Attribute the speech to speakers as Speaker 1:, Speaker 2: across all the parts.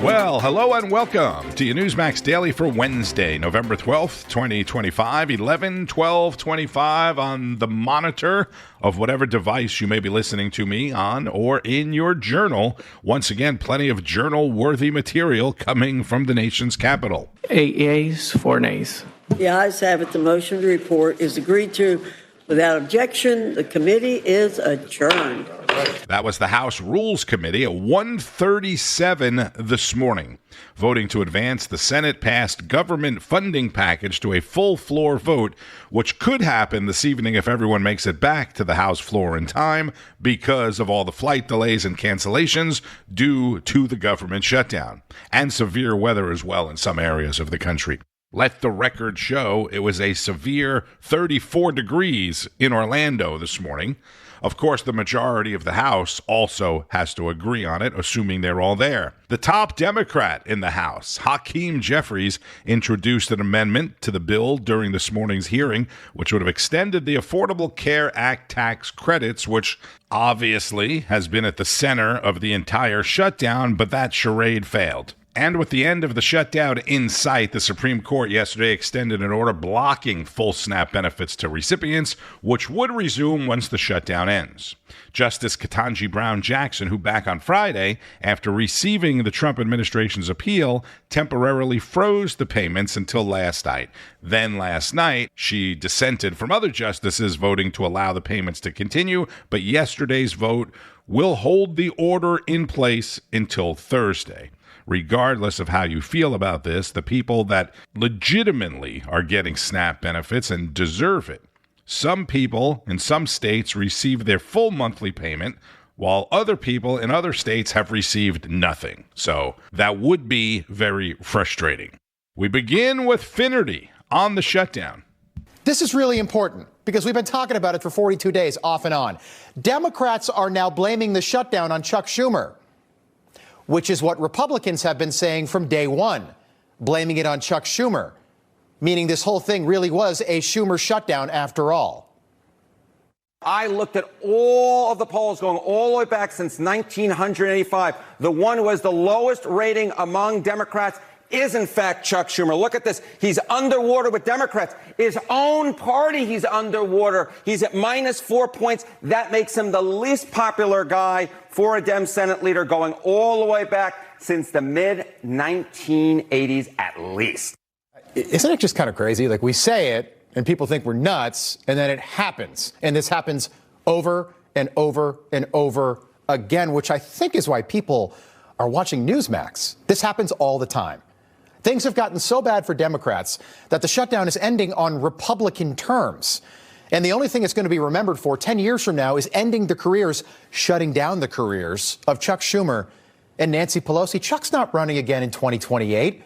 Speaker 1: Well, hello and welcome to your Newsmax Daily for Wednesday, November 12th, 2025, 11/12/25 on the monitor of whatever device you may be listening to me on or in your journal. Once again, plenty of journal-worthy material coming from the nation's capital.
Speaker 2: 8 yeas, 4 nays.
Speaker 3: The ayes have it. The motion to report is agreed to. Without objection, the committee is adjourned.
Speaker 1: That was the House Rules Committee at 1:37 this morning, voting to advance the Senate-passed government funding package to a full floor vote, which could happen this evening if everyone makes it back to the House floor in time because of all the flight delays and cancellations due to the government shutdown, and severe weather as well in some areas of the country. Let the record show it was a severe 34 degrees in Orlando this morning. Of course, the majority of the House also has to agree on it, assuming they're all there. The top Democrat in the House, Hakeem Jeffries, introduced an amendment to the bill during this morning's hearing, which would have extended the Affordable Care Act tax credits, which obviously has been at the center of the entire shutdown, but that charade failed. And with the end of the shutdown in sight, the Supreme Court yesterday extended an order blocking full SNAP benefits to recipients, which would resume once the shutdown ends. Justice Ketanji Brown Jackson, who back on Friday, after receiving the Trump administration's appeal, temporarily froze the payments until last night. Then last night, she dissented from other justices voting to allow the payments to continue, but yesterday's vote will hold the order in place until Thursday. Regardless of how you feel about this, the people that legitimately are getting SNAP benefits and deserve it. Some people in some states receive their full monthly payment, while other people in other states have received nothing. So that would be very frustrating. We begin with Finnerty on the shutdown.
Speaker 4: This is really important because we've been talking about it for 42 days off and on. Democrats are now blaming the shutdown on Chuck Schumer, which is what Republicans have been saying from day one, blaming it on Chuck Schumer, meaning this whole thing really was a Schumer shutdown after all.
Speaker 5: I looked at all of the polls going all the way back since 1985. The one who has the lowest rating among Democrats is, in fact, Chuck Schumer. Look at this. He's underwater with Democrats. His own party, he's underwater. He's at -4 points. That makes him the least popular guy for a Dem Senate leader going all the way back since the mid-1980s at least.
Speaker 4: Isn't it just kind of crazy? Like, we say it and people think we're nuts, and then it happens. And this happens over and over and over again, which I think is why people are watching Newsmax. This happens all the time. Things have gotten so bad for Democrats that the shutdown is ending on Republican terms. And the only thing it's going to be remembered for 10 years from now is ending the careers, shutting down the careers of Chuck Schumer and Nancy Pelosi. Chuck's not running again in 2028.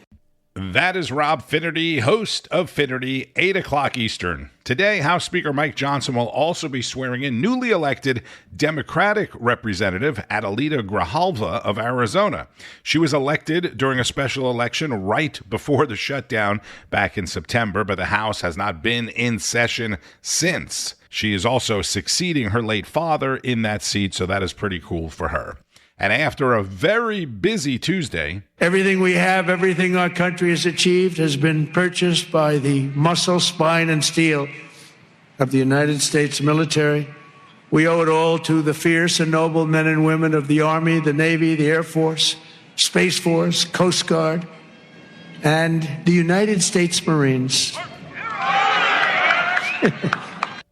Speaker 1: That is Rob Finnerty, host of Finnerty, 8 o'clock Eastern. Today, House Speaker Mike Johnson will also be swearing in newly elected Democratic Representative Adelita Grijalva of Arizona. She was elected during a special election right before the shutdown back in September, but the House has not been in session since. She is also succeeding her late father in that seat, so that is pretty cool for her. And after a very busy Tuesday,
Speaker 6: everything we have, everything our country has achieved has been purchased by the muscle, spine, and steel of the United States military. We owe it all to the fierce and noble men and women of the Army, the Navy, the Air Force, Space Force, Coast Guard, and the United States Marines.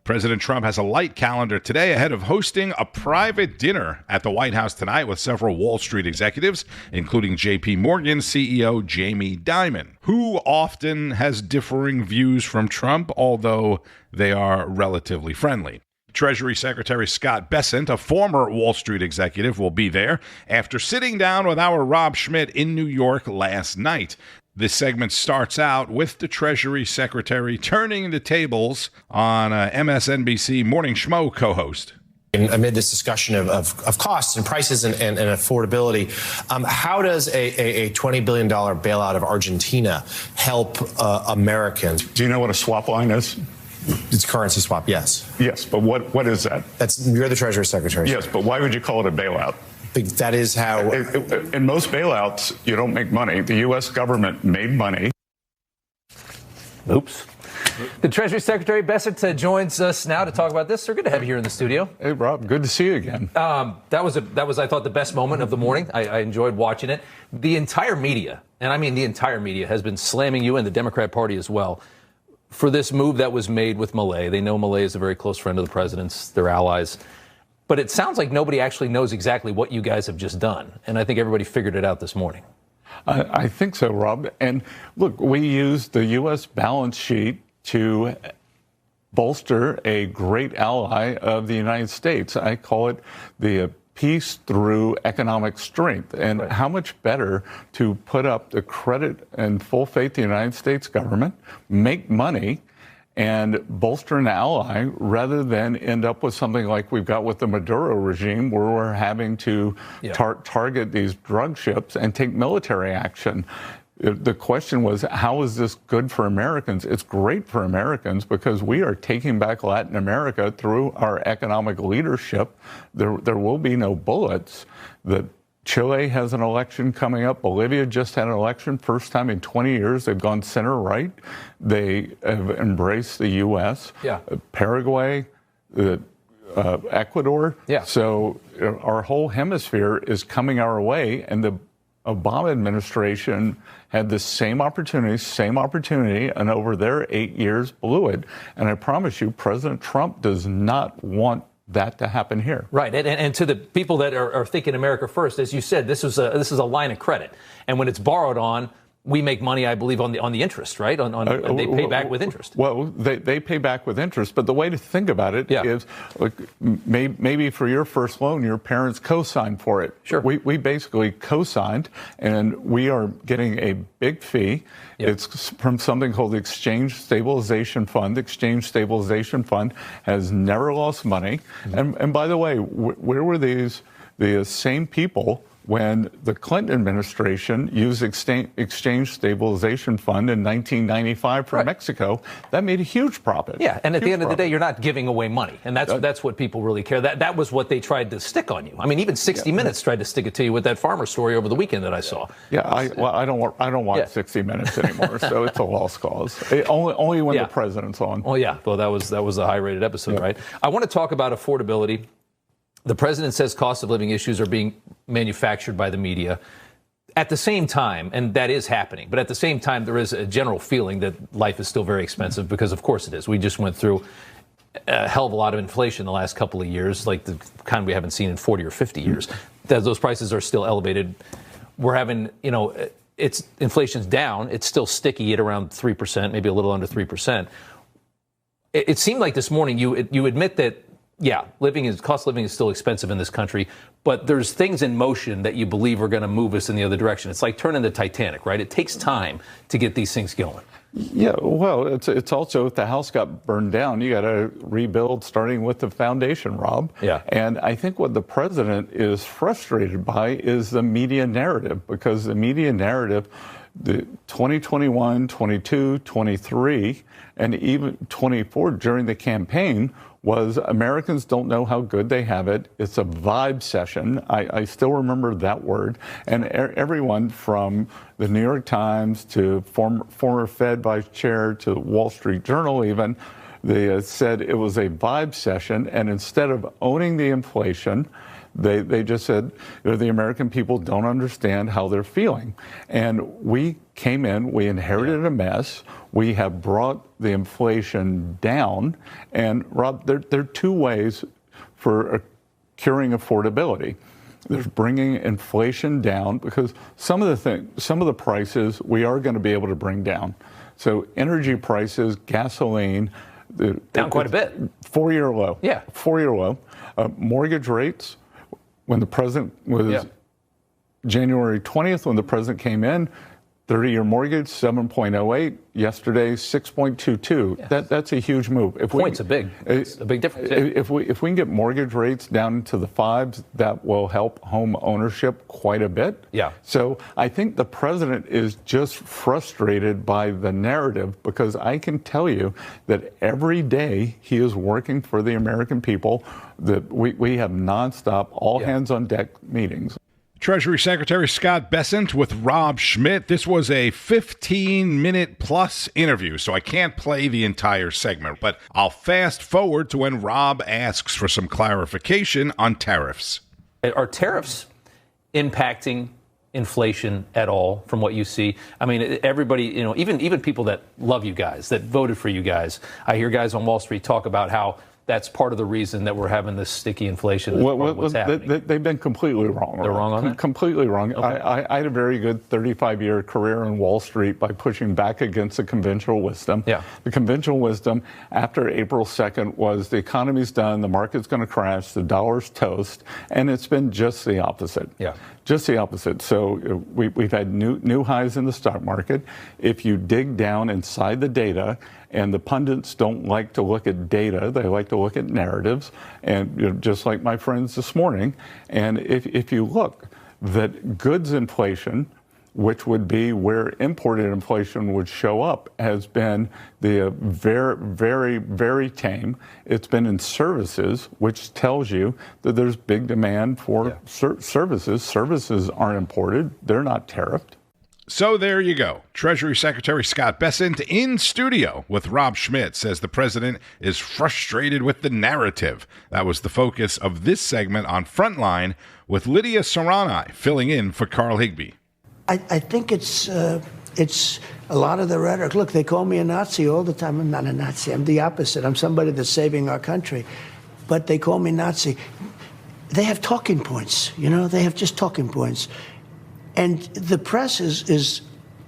Speaker 1: President Trump has a light calendar today ahead of hosting a private dinner at the White House tonight with several Wall Street executives, including J.P. Morgan CEO Jamie Dimon, who often has differing views from Trump, although they are relatively friendly. Treasury Secretary Scott Bessent, a former Wall Street executive, will be there after sitting down with our Rob Schmidt in New York last night. This segment starts out with the Treasury Secretary turning the tables on MSNBC Morning Schmo co-host.
Speaker 7: Amid this discussion of costs and prices and affordability, how does a $20 billion bailout of Argentina help Americans?
Speaker 8: Do you know what a swap line is?
Speaker 7: It's currency swap, yes.
Speaker 8: Yes, but what is that?
Speaker 7: You're the Treasury Secretary.
Speaker 8: Yes, but why would you call it a bailout?
Speaker 7: That is how...
Speaker 8: In most bailouts, you don't make money. The U.S. government made money.
Speaker 9: Oops. The Treasury Secretary Bessent joins us now to talk about this. Sir, good to have you here in the studio.
Speaker 10: Hey, Rob, good to see you again.
Speaker 9: That was, I thought, the best moment of the morning. I enjoyed watching it. The entire media, and I mean the entire media, has been slamming you and the Democrat Party as well for this move that was made with Milei. They know Milei is a very close friend of the president's, their allies. But it sounds like nobody actually knows exactly what you guys have just done. And I think everybody figured it out this morning.
Speaker 10: I think so, Rob. And look, we used the U.S. balance sheet to bolster a great ally of the United States. I call it the peace through economic strength. And right. How much better to put up the credit and full faith in the United States government, make money, and bolster an ally rather than end up with something like we've got with the Maduro regime, where we're having to target these drug ships and take military action. The question was, how is this good for Americans? It's great for Americans because we are taking back Latin America through our economic leadership. There will be no bullets. Chile has an election coming up. Bolivia just had an election. First time in 20 years they've gone center-right. They have embraced the U.S.
Speaker 9: Yeah.
Speaker 10: Paraguay, Ecuador.
Speaker 9: Yeah.
Speaker 10: So our whole hemisphere is coming our way, and the Obama administration had the same opportunity, and over their 8 years blew it. And I promise you, President Trump does not want that to happen here.
Speaker 9: Right. And to the people that are thinking America first, as you said, this is a line of credit. And when it's borrowed on, we make money, I believe, on the interest, right? They pay back with interest.
Speaker 10: Well, they pay back with interest, but the way to think about it is, like, maybe for your first loan, your parents co-signed for it.
Speaker 9: Sure.
Speaker 10: We basically co-signed, and we are getting a big fee. Yep. It's from something called the Exchange Stabilization Fund. Exchange Stabilization Fund has never lost money. Mm-hmm. And by the way, where were the same people when the Clinton administration used Exchange Stabilization Fund in 1995 for Mexico? That made a huge profit.
Speaker 9: Yeah, and at the end of the day, you're not giving away money, and that's what people really care. That was what they tried to stick on you. I mean, even 60 Minutes tried to stick it to you with that farmer story over the weekend that I saw.
Speaker 10: Yeah, I don't watch 60 Minutes anymore, so it's a lost cause. Only when the president's on.
Speaker 9: Oh yeah, well that was a high-rated episode, right? I want to talk about affordability. The president says cost of living issues are being manufactured by the media. At the same time, and that is happening, but at the same time, there is a general feeling that life is still very expensive because, of course, it is. We just went through a hell of a lot of inflation the last couple of years, like the kind we haven't seen in 40 or 50 years. Those prices are still elevated. We're having, inflation's down. It's still sticky at around 3%, maybe a little under 3%. It seemed like this morning you admit that, cost of living is still expensive in this country, but there's things in motion that you believe are going to move us in the other direction. It's like turning the Titanic, right? It takes time to get these things going.
Speaker 10: Yeah, well, it's also, if the house got burned down, you got to rebuild starting with the foundation, Rob.
Speaker 9: Yeah.
Speaker 10: And I think what the president is frustrated by is the media narrative, because the media narrative, the 2021, 22, 23, and even 24 during the campaign was Americans don't know how good they have it. It's a vibe session. I still remember that word. And everyone from the New York Times to former Fed vice chair to Wall Street Journal even, they said it was a vibe session. And instead of owning the inflation, they just said, the American people don't understand how they're feeling. And we came in, we inherited a mess. We have brought the inflation down. And Rob, there are two ways for curing affordability. There's bringing inflation down, because some of the prices we are going to be able to bring down. So energy prices, gasoline,
Speaker 9: down quite a bit.
Speaker 10: 4-year low.
Speaker 9: Yeah.
Speaker 10: 4-year low. Mortgage rates, when the president was January 20th, when the president came in, 30-year mortgage, 7.08. Yesterday, 6.22.
Speaker 9: Yes.
Speaker 10: That's a huge move.
Speaker 9: It's a big difference.
Speaker 10: If we can get mortgage rates down to the 5s, that will help home ownership quite a bit.
Speaker 9: Yeah.
Speaker 10: So I think the president is just frustrated by the narrative, because I can tell you that every day he is working for the American people. That we have nonstop, all hands on deck meetings.
Speaker 1: Treasury Secretary Scott Bessent with Rob Schmitt. This was a 15-minute plus interview, so I can't play the entire segment, but I'll fast forward to when Rob asks for some clarification on tariffs.
Speaker 9: Are tariffs impacting inflation at all from what you see? I mean, everybody, even people that love you guys, that voted for you guys, I hear guys on Wall Street talk about how that's part of the reason that we're having this sticky inflation. What's happening.
Speaker 10: They've been completely wrong.
Speaker 9: They're wrong on that?
Speaker 10: Completely wrong.
Speaker 9: Okay.
Speaker 10: I had a very good 35-year career on Wall Street by pushing back against the conventional wisdom.
Speaker 9: Yeah.
Speaker 10: The conventional wisdom after April 2nd was the economy's done, the market's going to crash, the dollar's toast, and it's been just the opposite.
Speaker 9: Yeah.
Speaker 10: Just the opposite. So we've had new highs in the stock market. If you dig down inside the data, and the pundits don't like to look at data, they like to look at narratives, and just like my friends this morning. And if you look, that goods inflation, which would be where imported inflation would show up, has been the very, very, very tame. It's been in services, which tells you that there's big demand for services. Services aren't imported. They're not tariffed.
Speaker 1: So there you go. Treasury Secretary Scott Bessent in studio with Rob Schmitt says the president is frustrated with the narrative. That was the focus of this segment on Frontline with Lydia Serrani filling in for Carl Higbee.
Speaker 11: I think it's a lot of the rhetoric. Look, they call me a Nazi all the time. I'm not a Nazi. I'm the opposite. I'm somebody that's saving our country. But they call me Nazi. They have talking points, They have just talking points. And the press is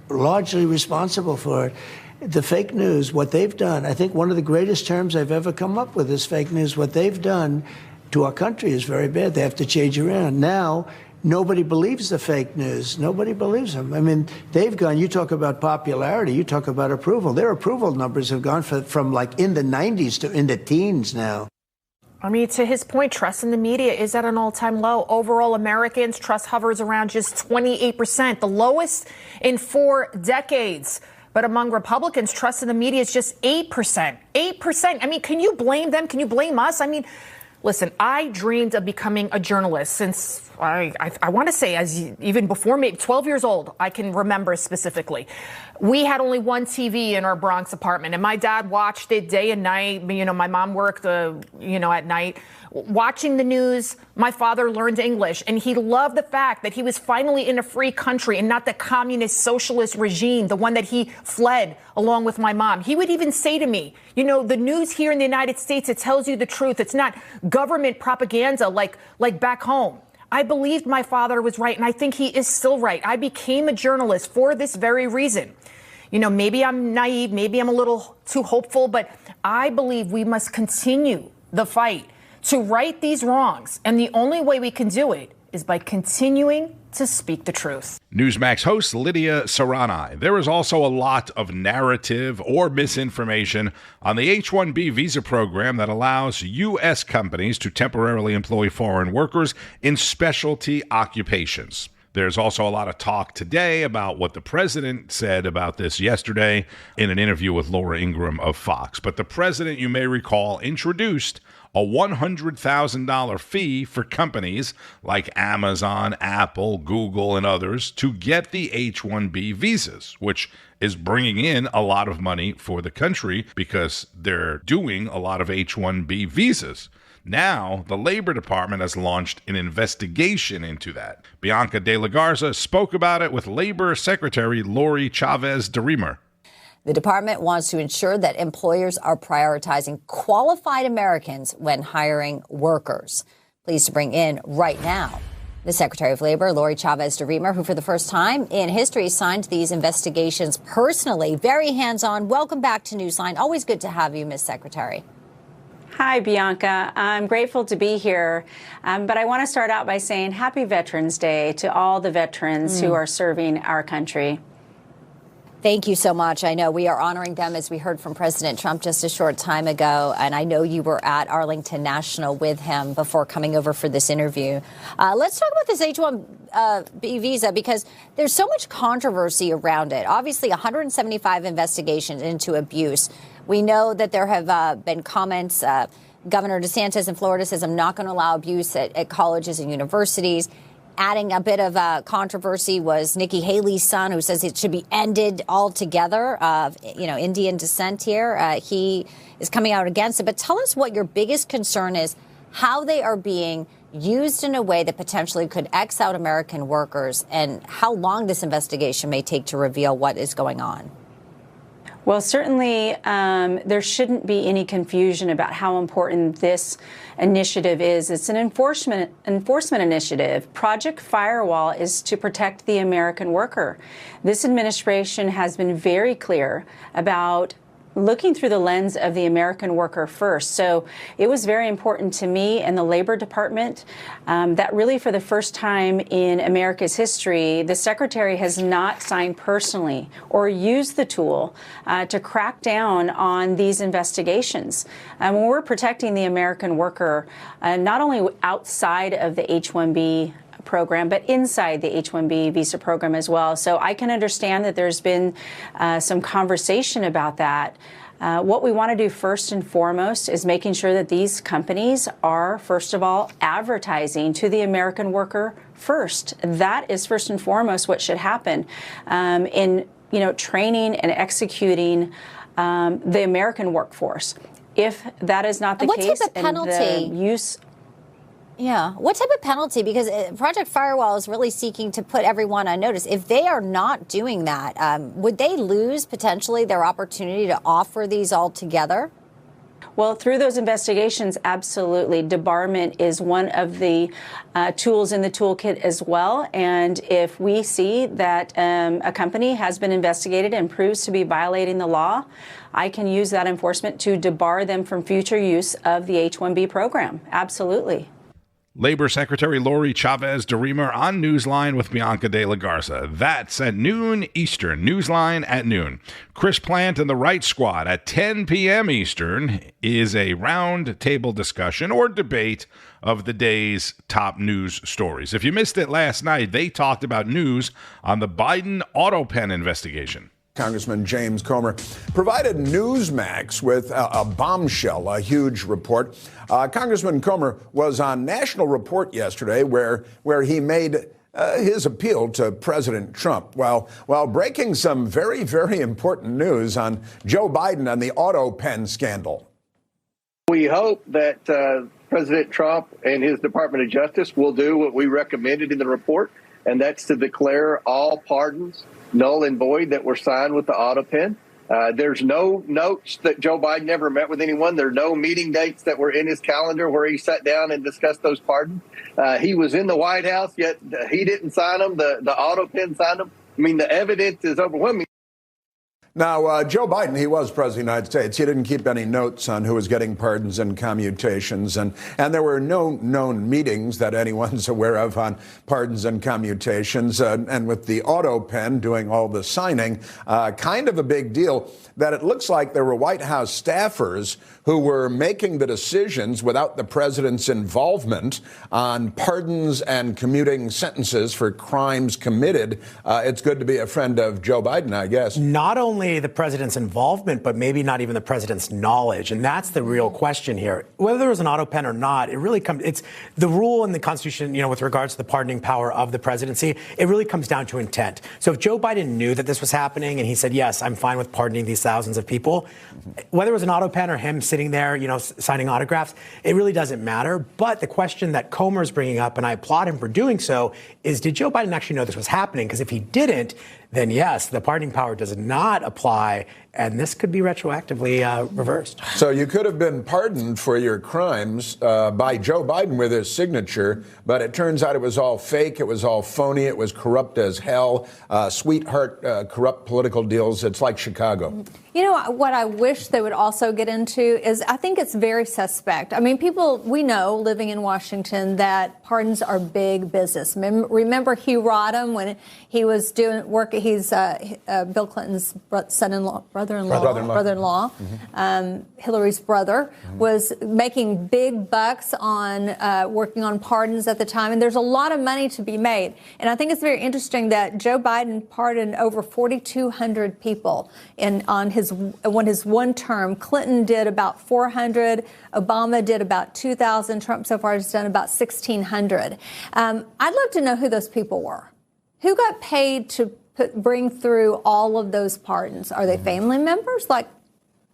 Speaker 11: largely responsible for it. The fake news, what they've done, I think one of the greatest terms I've ever come up with is fake news. What they've done to our country is very bad. They have to change around. Now, nobody believes the fake news. Nobody believes them. I mean, they've gone, you talk about popularity, you talk about approval. Their approval numbers have gone from like in the 90s to in the teens now.
Speaker 12: I mean, to his point, trust in the media is at an all-time low. Overall, Americans' trust hovers around just 28%, the lowest in 4 decades. But among Republicans, trust in the media is just 8%. 8%. I mean, can you blame them? Can you blame us? I mean, listen, I dreamed of becoming a journalist since I want to say even before maybe 12 years old, I can remember specifically. We had only one TV in our Bronx apartment, and my dad watched it day and night. My mom worked, at night. Watching the news, my father learned English, and he loved the fact that he was finally in a free country and not the communist socialist regime, the one that he fled along with my mom. He would even say to me, the news here in the United States, it tells you the truth. It's not government propaganda like back home. I believed my father was right, and I think he is still right. I became a journalist for this very reason. Maybe I'm naive, maybe I'm a little too hopeful, but I believe we must continue the fight to right these wrongs. And the only way we can do it is by continuing to speak the truth.
Speaker 1: Newsmax host Lydia Serrani. There is also a lot of narrative or misinformation on the H-1B visa program that allows U.S. companies to temporarily employ foreign workers in specialty occupations. There's also a lot of talk today about what the president said about this yesterday in an interview with Laura Ingraham of Fox. But the president, you may recall, introduced a $100,000 fee for companies like Amazon, Apple, Google, and others to get the H-1B visas, which is bringing in a lot of money for the country because they're doing a lot of H-1B visas. Now, the Labor Department has launched an investigation into that. Bianca De La Garza spoke about it with Labor Secretary Lori Chavez-DeRemer.
Speaker 13: The department wants to ensure that employers are prioritizing qualified Americans when hiring workers. Pleased to bring in right now the Secretary of Labor, Lori Chavez-DeRemer, who for the first time in history signed these investigations personally. Very hands-on. Welcome back to Newsline. Always good to have you, Ms. Secretary.
Speaker 14: Hi, Bianca. I'm grateful to be here, but I want to start out by saying Happy Veterans Day to all the veterans who are serving our country.
Speaker 13: Thank you so much. I know we are honoring them, as we heard from President Trump just a short time ago. And I know you were at Arlington National with him before coming over for this interview. Let's talk about this H-1B visa, because there's so much controversy around it. Obviously, 175 investigations into abuse. We know that there have been comments. Governor DeSantis in Florida says, I'm not going to allow abuse at colleges and universities. Adding a bit of controversy was Nikki Haley's son, who says it should be ended altogether, of Indian descent here. He is coming out against it. But tell us what your biggest concern is, how they are being used in a way that potentially could X out American workers, and how long this investigation may take to reveal what is going on.
Speaker 14: Well, certainly there shouldn't be any confusion about how important this initiative is. It's an enforcement initiative. Project Firewall is to protect the American worker. This administration has been very clear about looking through the lens of the American worker first. So it was very important to me and the Labor Department that really for the first time in America's history, the Secretary has not signed personally or used the tool to crack down on these investigations. When we're protecting the American worker, not only outside of the H-1B program, but inside the H-1B visa program as well. So I can understand that there's been some conversation about that. What we want to do first and foremost is making sure that these companies are, first of all, advertising to the American worker first. That is first and foremost what should happen in training and executing the American workforce. If that is not the case,
Speaker 13: what type of penalty?
Speaker 14: And the use.
Speaker 13: Yeah. What type of penalty? Because Project Firewall is really seeking to put everyone on notice. If they are not doing that, would they lose potentially their opportunity to offer these all together?
Speaker 14: Well, through those investigations, absolutely. Debarment is one of the tools in the toolkit as well. And if we see that a company has been investigated and proves to be violating the law, I can use that enforcement to debar them from future use of the H-1B program. Absolutely.
Speaker 1: Labor Secretary Lori Chavez-DeRemer on Newsline with Bianca De La Garza. That's at noon Eastern. Newsline at noon. Chris Plant and the Right Squad at 10 p.m. Eastern is a round table discussion or debate of the day's top news stories. If you missed it last night, they talked about news on the Biden auto pen investigation.
Speaker 15: Congressman James Comer provided Newsmax with a bombshell, a huge report. Congressman Comer was on National Report yesterday where he made his appeal to President Trump while breaking some very, very important news on Joe Biden and the auto pen scandal.
Speaker 16: We hope that President Trump and his Department of Justice will do what we recommended in the report, and that's to declare all pardons null and void that were signed with the auto pen. There's no notes that Joe Biden ever met with anyone. There are no meeting dates that were in his calendar where he sat down and discussed those pardons. He was in the White House, yet he didn't sign them. The auto pen signed them. I mean, the evidence is overwhelming.
Speaker 15: Now, Joe Biden, he was president of the United States. He didn't keep any notes on who was getting pardons and commutations. And there were no known meetings that anyone's aware of on pardons and commutations. And with the auto pen doing all the signing, kind of a big deal that it looks like there were White House staffers who were making the decisions without the president's involvement on pardons and commuting sentences for crimes committed. It's good to be a friend of Joe Biden, I guess.
Speaker 17: Not only the president's involvement, but maybe not even the president's knowledge. And that's the real question here. Whether there was an auto pen or not, it really comes, it's the rule in the Constitution, with regards to the pardoning power of the presidency, it really comes down to intent. So if Joe Biden knew that this was happening and he said, yes, I'm fine with pardoning these thousands of people, whether it was an auto pen or him sitting there, signing autographs, it really doesn't matter. But the question that Comer's bringing up, and I applaud him for doing so, is did Joe Biden actually know this was happening? Because if he didn't, then yes, the pardoning power does not apply, and this could be retroactively reversed.
Speaker 15: So you could have been pardoned for your crimes by Joe Biden with his signature, but it turns out it was all fake, it was all phony, it was corrupt as hell, sweetheart, corrupt political deals. It's like Chicago.
Speaker 18: You know, what I wish they would also get into is I think it's very suspect. I mean, we know living in Washington that pardons are big business. Remember Hugh Rodham when he was doing work, he's Bill Clinton's brother-in-law, Hillary's brother, was making big bucks on working on pardons at the time. And there's a lot of money to be made. And I think it's very interesting that Joe Biden pardoned over 4,200 people on his one term. Clinton did about 400. Obama did about 2,000. Trump so far has done about 1,600. I'd love to know who those people were. Who got paid to bring through all of those pardons? Are they family members?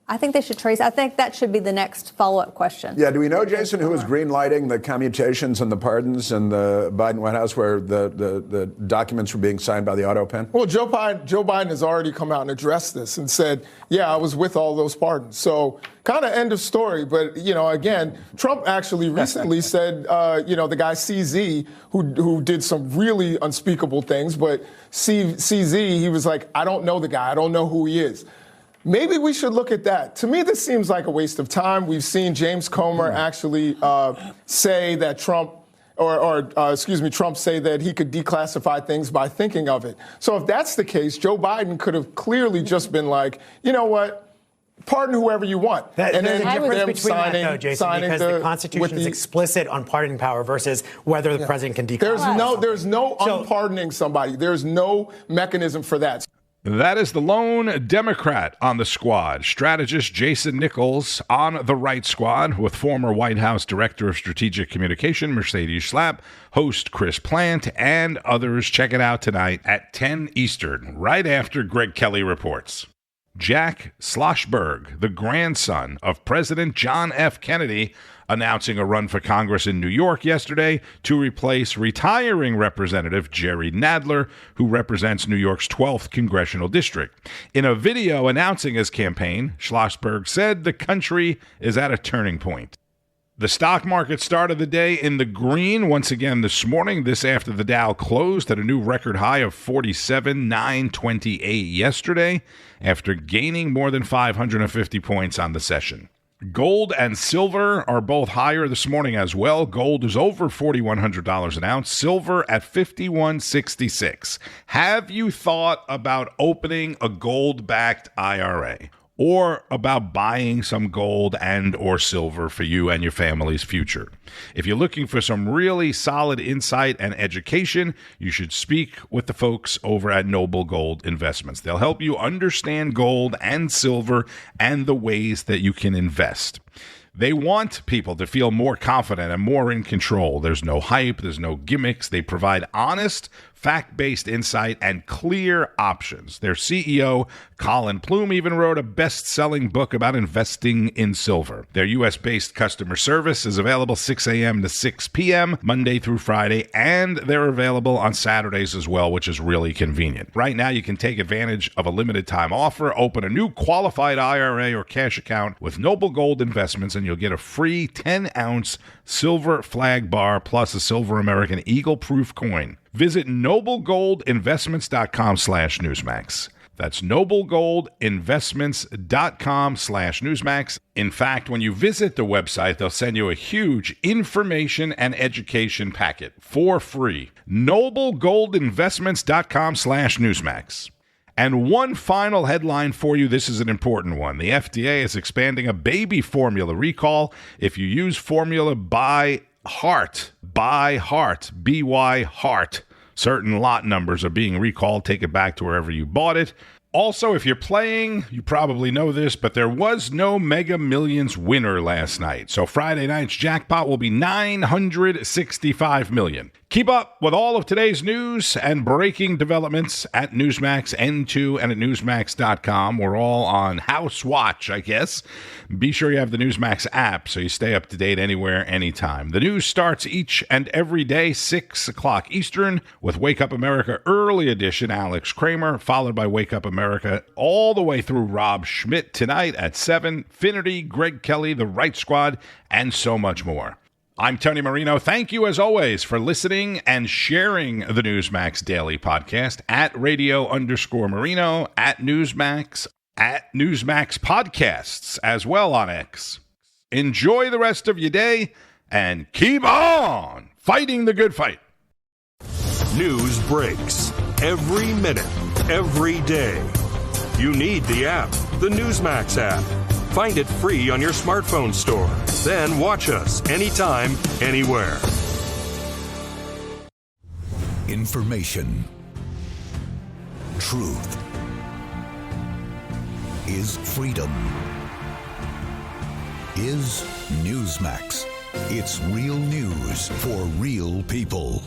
Speaker 18: I think they should trace. I think that should be the next follow-up question.
Speaker 15: Yeah, do we know, Jason, who was green-lighting the commutations and the pardons in the Biden White House where the documents were being signed by the auto pen?
Speaker 19: Well, Joe Biden has already come out and addressed this and said, yeah, I was with all those pardons. So kind of end of story. But, again, Trump actually recently said, the guy CZ, who did some really unspeakable things, but CZ, he was like, I don't know the guy. I don't know who he is. Maybe we should look at that. To me, this seems like a waste of time. We've seen James Comer actually say that Trump say that he could declassify things by thinking of it. So if that's the case, Joe Biden could have clearly just been like, you know what? Pardon whoever you want.
Speaker 17: And then the difference between that, though, Jason, because the Constitution is explicit on pardoning power versus whether the president can declassify.
Speaker 19: There's no unpardoning somebody. There's no mechanism for that.
Speaker 1: That is the lone Democrat on the squad. Strategist Jason Nichols on the right squad with former White House Director of Strategic Communication Mercedes Schlapp, host Chris Plant, and others. Check it out tonight at 10 Eastern, right after Greg Kelly reports. Jack Schlossberg, the grandson of President John F. Kennedy, announcing a run for Congress in New York yesterday to replace retiring Representative Jerry Nadler, who represents New York's 12th congressional district. In a video announcing his campaign, Schlossberg said the country is at a turning point. The stock market started the day in the green once again this morning, this after the Dow closed at a new record high of 47,928 yesterday, after gaining more than 550 points on the session. Gold and silver are both higher this morning as well. Gold is over $4,100 an ounce. Silver at $51.66. Have you thought about opening a gold-backed IRA? Or about buying some gold and or silver for you and your family's future? If you're looking for some really solid insight and education, you should speak with the folks over at Noble Gold Investments. They'll help you understand gold and silver and the ways that you can invest. They want people to feel more confident and more in control. There's no hype, there's no gimmicks. They provide honest, fact-based insight and clear options. Their CEO, Colin Plume, even wrote a best-selling book about investing in silver. Their U.S.-based customer service is available 6 a.m. to 6 p.m., Monday through Friday, and they're available on Saturdays as well, which is really convenient. Right now, you can take advantage of a limited-time offer. Open a new qualified IRA or cash account with Noble Gold Investments, and you'll get a free 10-ounce silver flag bar plus a silver American Eagle-proof coin. Visit noblegoldinvestments.com/Newsmax. That's noblegoldinvestments.com/Newsmax. In fact, when you visit the website, they'll send you a huge information and education packet for free. noblegoldinvestments.com/Newsmax. And one final headline for you. This is an important one. The FDA is expanding a baby formula recall. If you use formula by heart, B-Y heart, certain lot numbers are being recalled. Take it back to wherever you bought it. Also, if you're playing, you probably know this, but there was no Mega Millions winner last night. So Friday night's jackpot will be $965 million. Keep up with all of today's news and breaking developments at Newsmax N2 and at Newsmax.com. We're all on House Watch, I guess. Be sure you have the Newsmax app so you stay up to date anywhere, anytime. The news starts each and every day, 6 o'clock Eastern, with Wake Up America Early Edition, Alex Kramer, followed by Wake Up America all the way through Rob Schmidt tonight at 7, Finnerty, Greg Kelly, The Right Squad, and so much more. I'm Tony Marino. Thank you, as always, for listening and sharing the Newsmax Daily Podcast at radio_Marino, at Newsmax at Newsmax Podcasts as well on X. Enjoy the rest of your day and keep on fighting the good fight.
Speaker 20: News breaks every minute, every day. You need the app, the Newsmax app. Find it free on your smartphone store. Then watch us anytime, anywhere.
Speaker 21: Information. Truth. Is freedom. Is Newsmax. It's real news for real people.